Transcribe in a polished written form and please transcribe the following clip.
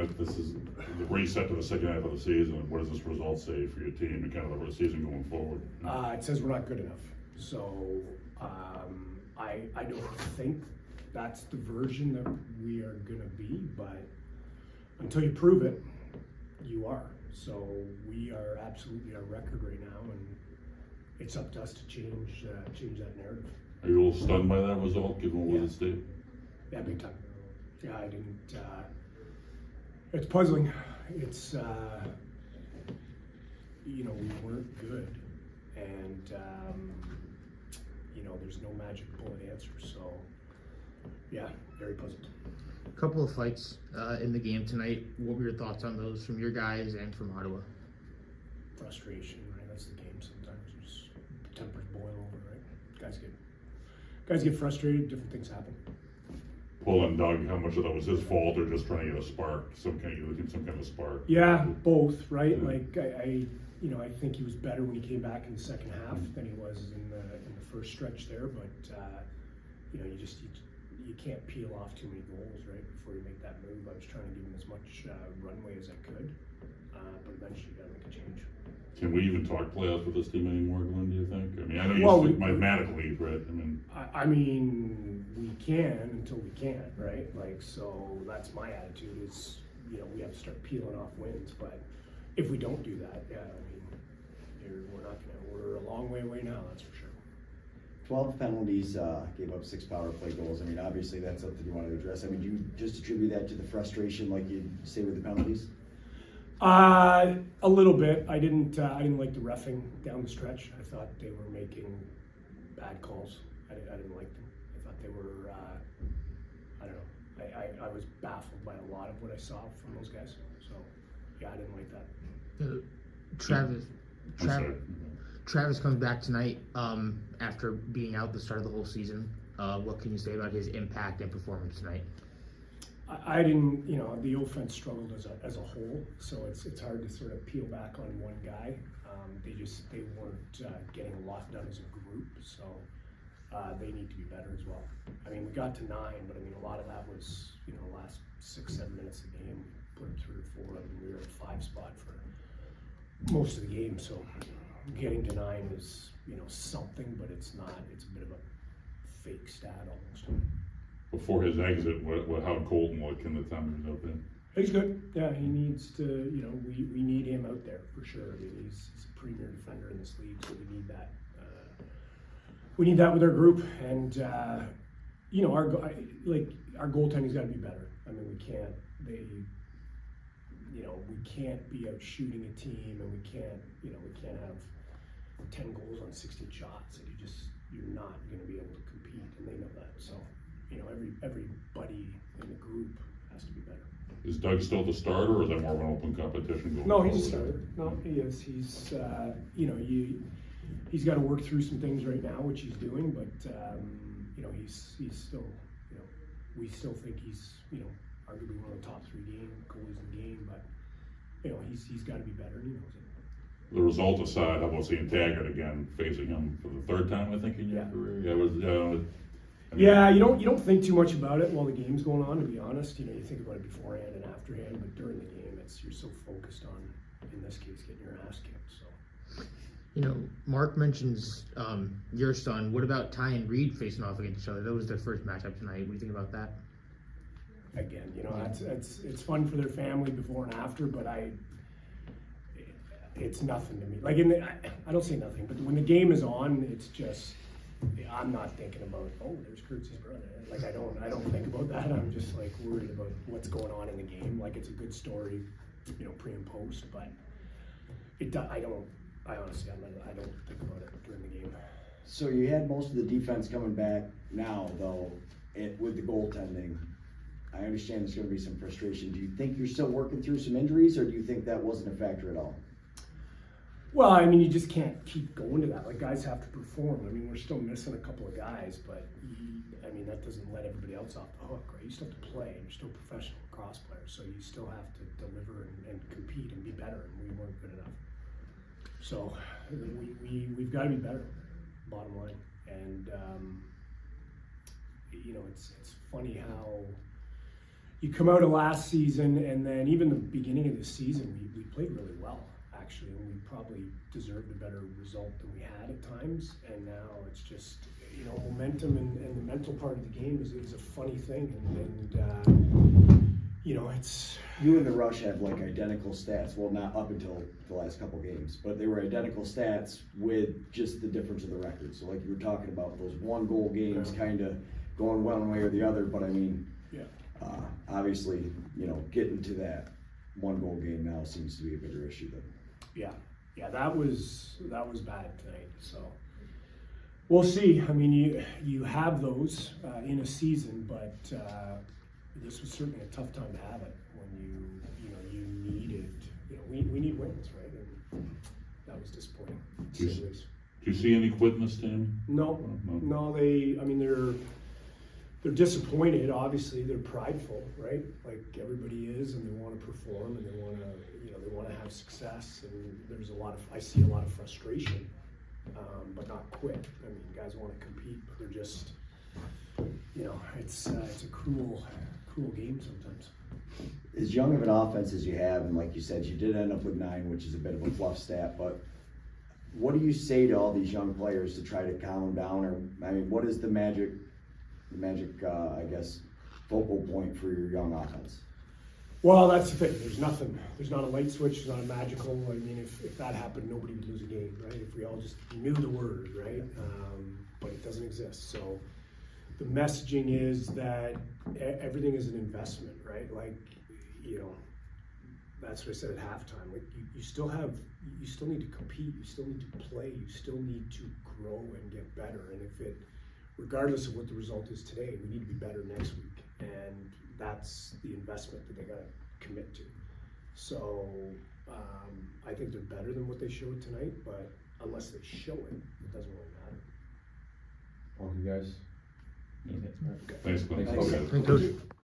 that this is the reset to the second half of the season, what does this result say for your team and kind of the season going forward? It says we're not good enough. So I don't think that's the version that we are gonna be, but until you prove it, you are. So we are absolutely our record right now, and it's up to us to change that narrative. Are you a little stunned by that result, given what was at stake? Yeah, big time. Yeah, I didn't. It's puzzling. It's we weren't good, and there's no magic bullet answer. So yeah, very puzzled. A couple of fights in the game tonight. What were your thoughts on those from your guys and from Ottawa? Frustration, right? That's the game. Sometimes just tempers boil over, right? Guys get frustrated. Different things happen. Pulling Doug, how much of that was his fault, or just trying to get a spark, some kind of spark? Yeah, both, right? Yeah. Like I think he was better when he came back in the second half than he was in the first stretch there. But you can't peel off too many goals, right? Before you make that move, I was trying to give him as much runway as I could, but eventually you got to make a change. Can we even talk playoffs with this team anymore, Glenn, do you think? I mean, I know you speak mathematically, but I mean, we can until we can't, right? Like, so that's my attitude is, we have to start peeling off wins. But if we don't do that, yeah, I mean, we're a long way away now, that's for sure. 12 penalties, gave up 6 power play goals. I mean, obviously that's something you want to address. I mean, do you just attribute that to the frustration, like you say with the penalties? A little bit. I didn't like the reffing down the stretch. I thought they were making bad calls. I didn't like them. I thought they were, I don't know. I was baffled by a lot of what I saw from those guys. So, yeah, I didn't like that. Travis comes back tonight after being out the start of the whole season. What can you say about his impact and performance tonight? I didn't, the offense struggled as a whole, so it's hard to sort of peel back on one guy. They weren't getting a lot done as a group, so they need to be better as well. I mean, we got to 9, but I mean, a lot of that was, last 6-7 minutes of the game, we put them 3 or 4. I mean, we were at 5 spot for most of the game, so getting to 9 is, something, but it's not. It's a bit of a fake stat almost. before his exit, how Colton looked in the time he was out there? He's good. Yeah, he needs to, we need him out there for sure. I mean, he's a premier defender in this league, so we need that. We need that with our group, and our goaltending's got to be better. I mean, we can't be out shooting a team, and we can't have 10 goals on 16 shots, and you're not going to be able to compete, and they know that. So, everybody in the group has to be better. Is Doug still the starter, or is that more of an open competition going No, he's a forward? starter. No, he is. He's he's got to work through some things right now, which he's doing, but he's still, we still think he's, arguably one of the top 3 goalies in the game, but he's got to be better, and he knows it. The result aside, how about seeing Taggart again, facing him for the 3rd time, I think, in your career? Yeah, you don't think too much about it while the game's going on, to be honest. You think about it beforehand and afterhand, but during the game, you're so focused on, in this case, getting your ass kicked. So, Mark mentions your son. What about Ty and Reed facing off against each other? That was their first matchup tonight. What do you think about that? Again, it's fun for their family before and after, but it's nothing to me. Like I don't say nothing, but when the game is on, it's just. I'm not thinking about, there's Kurtz's brother. Like I don't think about that. I'm just worried about what's going on in the game. Like it's a good story, pre and post, but I honestly don't think about it during the game. So you had most of the defense coming back now, though, with the goaltending. I understand there's going to be some frustration. Do you think you're still working through some injuries, or do you think that wasn't a factor at all? Well, I mean, you just can't keep going to that. Like, guys have to perform. I mean, we're still missing a couple of guys, but, that doesn't let everybody else off the hook, right? You still have to play. You're still professional lacrosse players, so you still have to deliver and compete and be better, and we weren't good enough. So we've got to be better, bottom line. And, it's funny how you come out of last season, and then even the beginning of the season, we played really well, actually, and we probably deserved a better result than we had at times. And now it's just, you know, momentum and the mental part of the game is a funny thing, and you know, it's. You and the Rush have like identical stats. Well, not up until the last couple games, but they were identical stats with just the difference of the record. So like you were talking about those 1-goal games, kind of going one way or the other. But I mean, obviously, you know, getting to that 1-goal game now seems to be a bigger issue than. Yeah, that was bad tonight. So we'll see. I mean, you have those in a season, but this was certainly a tough time to have it when you needed. You know, we need wins, right? And that was disappointing. Do you see any quit in this team? No. I mean, they're disappointed. Obviously, they're prideful, right? Like everybody is, and they want to perform, and they want to have success. And I see a lot of frustration, but not quit. I mean, guys want to compete, but they're just, you know, it's a cruel game sometimes. As young of an offense as you have, and like you said, you did end up with 9, which is a bit of a fluff stat, but what do you say to all these young players to try to calm them down? Or, I mean, what is the magic, I guess, focal point for your young offense? Well, that's the thing. There's not a light switch, there's not a magical. I mean, if that happened, nobody would lose a game, right? If we all just knew the word, right? But it doesn't exist. So the messaging is that everything is an investment, right? Like, you know, that's what I said at halftime. Like you still need to compete, you still need to play, you still need to grow and get better. And regardless of what the result is today, we need to be better next week. And that's the investment that they got to commit to. So I think they're better than what they showed tonight, but unless they show it, it doesn't really matter. Thank you guys. Thanks, Glenn. Thanks. Okay. Thank you.